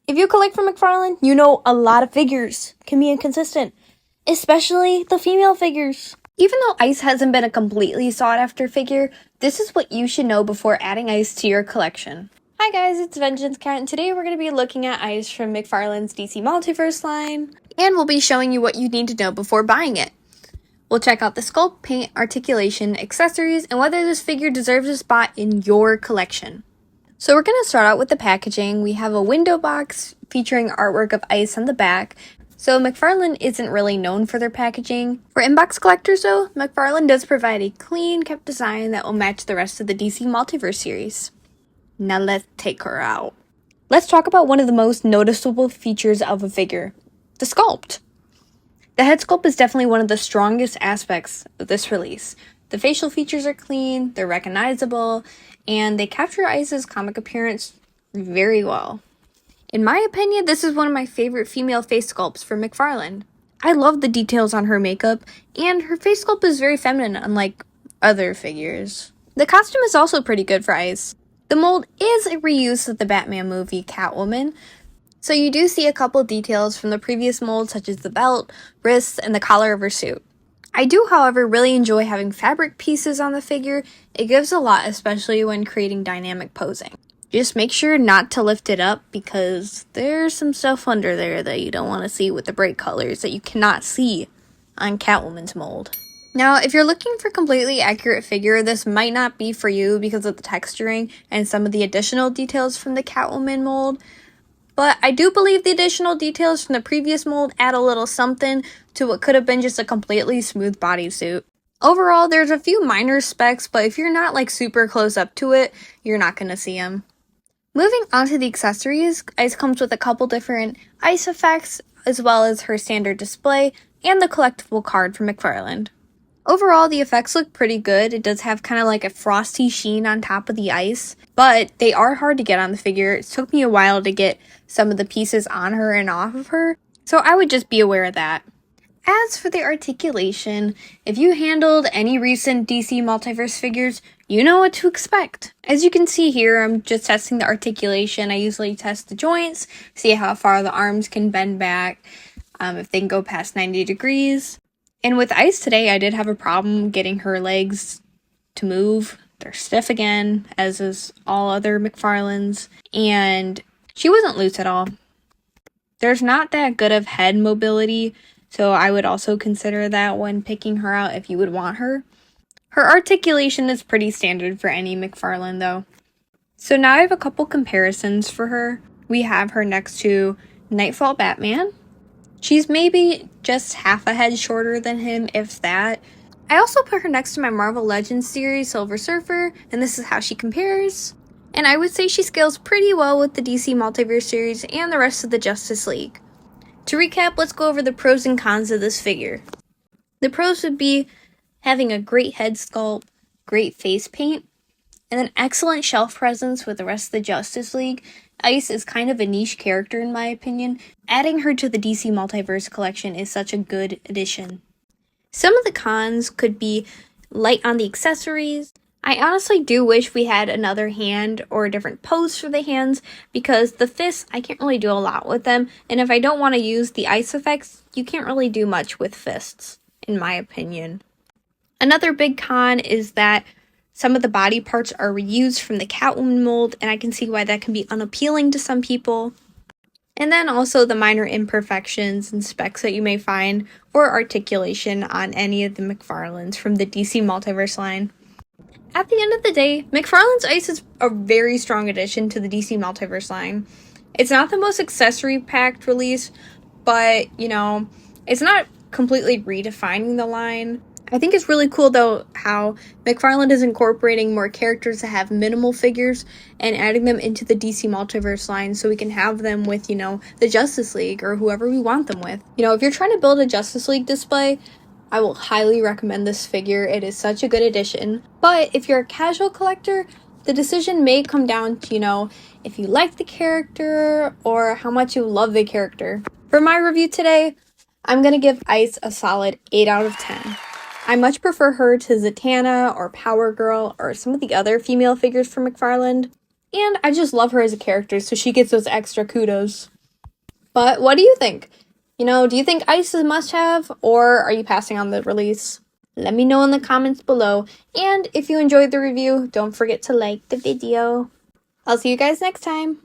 If you collect from McFarlane, you know a lot of figures can be inconsistent, especially the female figures. Even though Ice hasn't been a completely sought-after figure, this is what you should know before adding Ice to your collection. Hi guys, it's Vengeance Cat, and today we're going to be looking at Ice from McFarlane's DC Multiverse line, and we'll be showing you what you need to know before buying it. We'll check out the sculpt, paint, articulation, accessories, and whether this figure deserves a spot in your collection. So we're going to start out with the packaging. We have a window box featuring artwork of Ice on the back. So McFarlane isn't really known for their packaging. For inbox collectors though, McFarlane does provide a clean kept design that will match the rest of the DC Multiverse series. Now let's take her out. Let's talk about one of the most noticeable features of a figure, the sculpt. The head sculpt is definitely one of the strongest aspects of this release. The facial features are clean, they're recognizable, and they capture Ice's comic appearance very well. In my opinion, this is one of my favorite female face sculpts from McFarlane. I love the details on her makeup, and her face sculpt is very feminine, unlike other figures. The costume is also pretty good for Ice. The mold is a reuse of the Batman movie Catwoman, so you do see a couple details from the previous mold, such as the belt, wrists, and the collar of her suit. I do, however, really enjoy having fabric pieces on the figure. It gives a lot, especially when creating dynamic posing. Just make sure not to lift it up because there's some stuff under there that you don't want to see with the bright colors that you cannot see on Catwoman's mold. Now, if you're looking for a completely accurate figure, this might not be for you because of the texturing and some of the additional details from the Catwoman mold. But I do believe the additional details from the previous mold add a little something to what could have been just a completely smooth bodysuit. Overall, there's a few minor specs, but if you're not like super close up to it, you're not going to see them. Moving on to the accessories, Ice comes with a couple different Ice effects, as well as her standard display and the collectible card from McFarlane. Overall, the effects look pretty good. It does have kind of like a frosty sheen on top of the ice, but they are hard to get on the figure. It took me a while to get some of the pieces on her and off of her, so I would just be aware of that. As for the articulation, if you handled any recent DC Multiverse figures, you know what to expect. As you can see here, I'm just testing the articulation. I usually test the joints, see how far the arms can bend back, if they can go past 90 degrees. And with Ice today, I did have a problem getting her legs to move. They're stiff again, as is all other McFarlanes, and she wasn't loose at all. There's not that good of head mobility, so I would also consider that when picking her out if you would want her. Her articulation is pretty standard for any McFarlane though. So now I have a couple comparisons for her. We have her next to Nightfall Batman. She's maybe just half a head shorter than him, if that. I also put her next to my Marvel Legends series, Silver Surfer, and this is how she compares. And I would say she scales pretty well with the DC Multiverse series and the rest of the Justice League. To recap, let's go over the pros and cons of this figure. The pros would be having a great head sculpt, great face paint, and an excellent shelf presence with the rest of the Justice League. Ice is kind of a niche character in my opinion. Adding her to the DC Multiverse collection is such a good addition. Some of the cons could be light on the accessories. I honestly do wish we had another hand or a different pose for the hands because the fists, I can't really do a lot with them. And if I don't want to use the ice effects, you can't really do much with fists, in my opinion. Another big con is that some of the body parts are reused from the Catwoman mold, and I can see why that can be unappealing to some people. And then also the minor imperfections and specs that you may find or articulation on any of the McFarlanes from the DC Multiverse line. At the end of the day, McFarlane's Ice is a very strong addition to the DC Multiverse line. It's not the most accessory-packed release, but, you know, it's not completely redefining the line. I think it's really cool, though, how McFarlane is incorporating more characters that have minimal figures and adding them into the DC Multiverse line so we can have them with, you know, the Justice League or whoever we want them with. You know, if you're trying to build a Justice League display, I will highly recommend this figure. It is such a good addition. But if you're a casual collector, the decision may come down to, you know, if you like the character or how much you love the character. For my review today, I'm going to give Ice a solid 8 out of 10. I much prefer her to Zatanna or Power Girl or some of the other female figures from McFarlane. And I just love her as a character, so she gets those extra kudos. But what do you think? You know, do you think Ice is a must-have, or are you passing on the release? Let me know in the comments below, and if you enjoyed the review, don't forget to like the video. I'll see you guys next time.